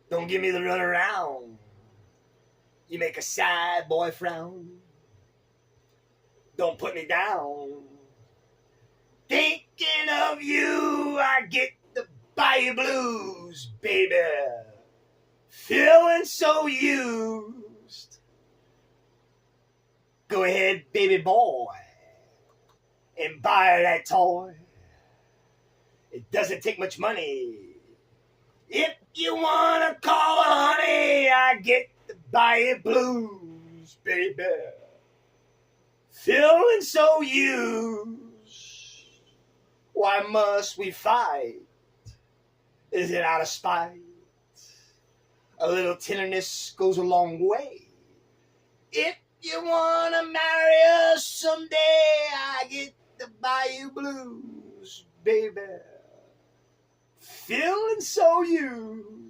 Don't give me the runaround. You make a sad boy frown. Don't put me down. Thinking of you, I get the bayou blues, baby. Feeling so used. Go ahead, baby boy, and buy that toy. It doesn't take much money. If you wanna call her honey, I get the bayou blues, baby. Feeling so used. Why must we fight? Is it out of spite? A little tenderness goes a long way. If you wanna marry us someday, I get the bayou blues, baby. Feeling so used.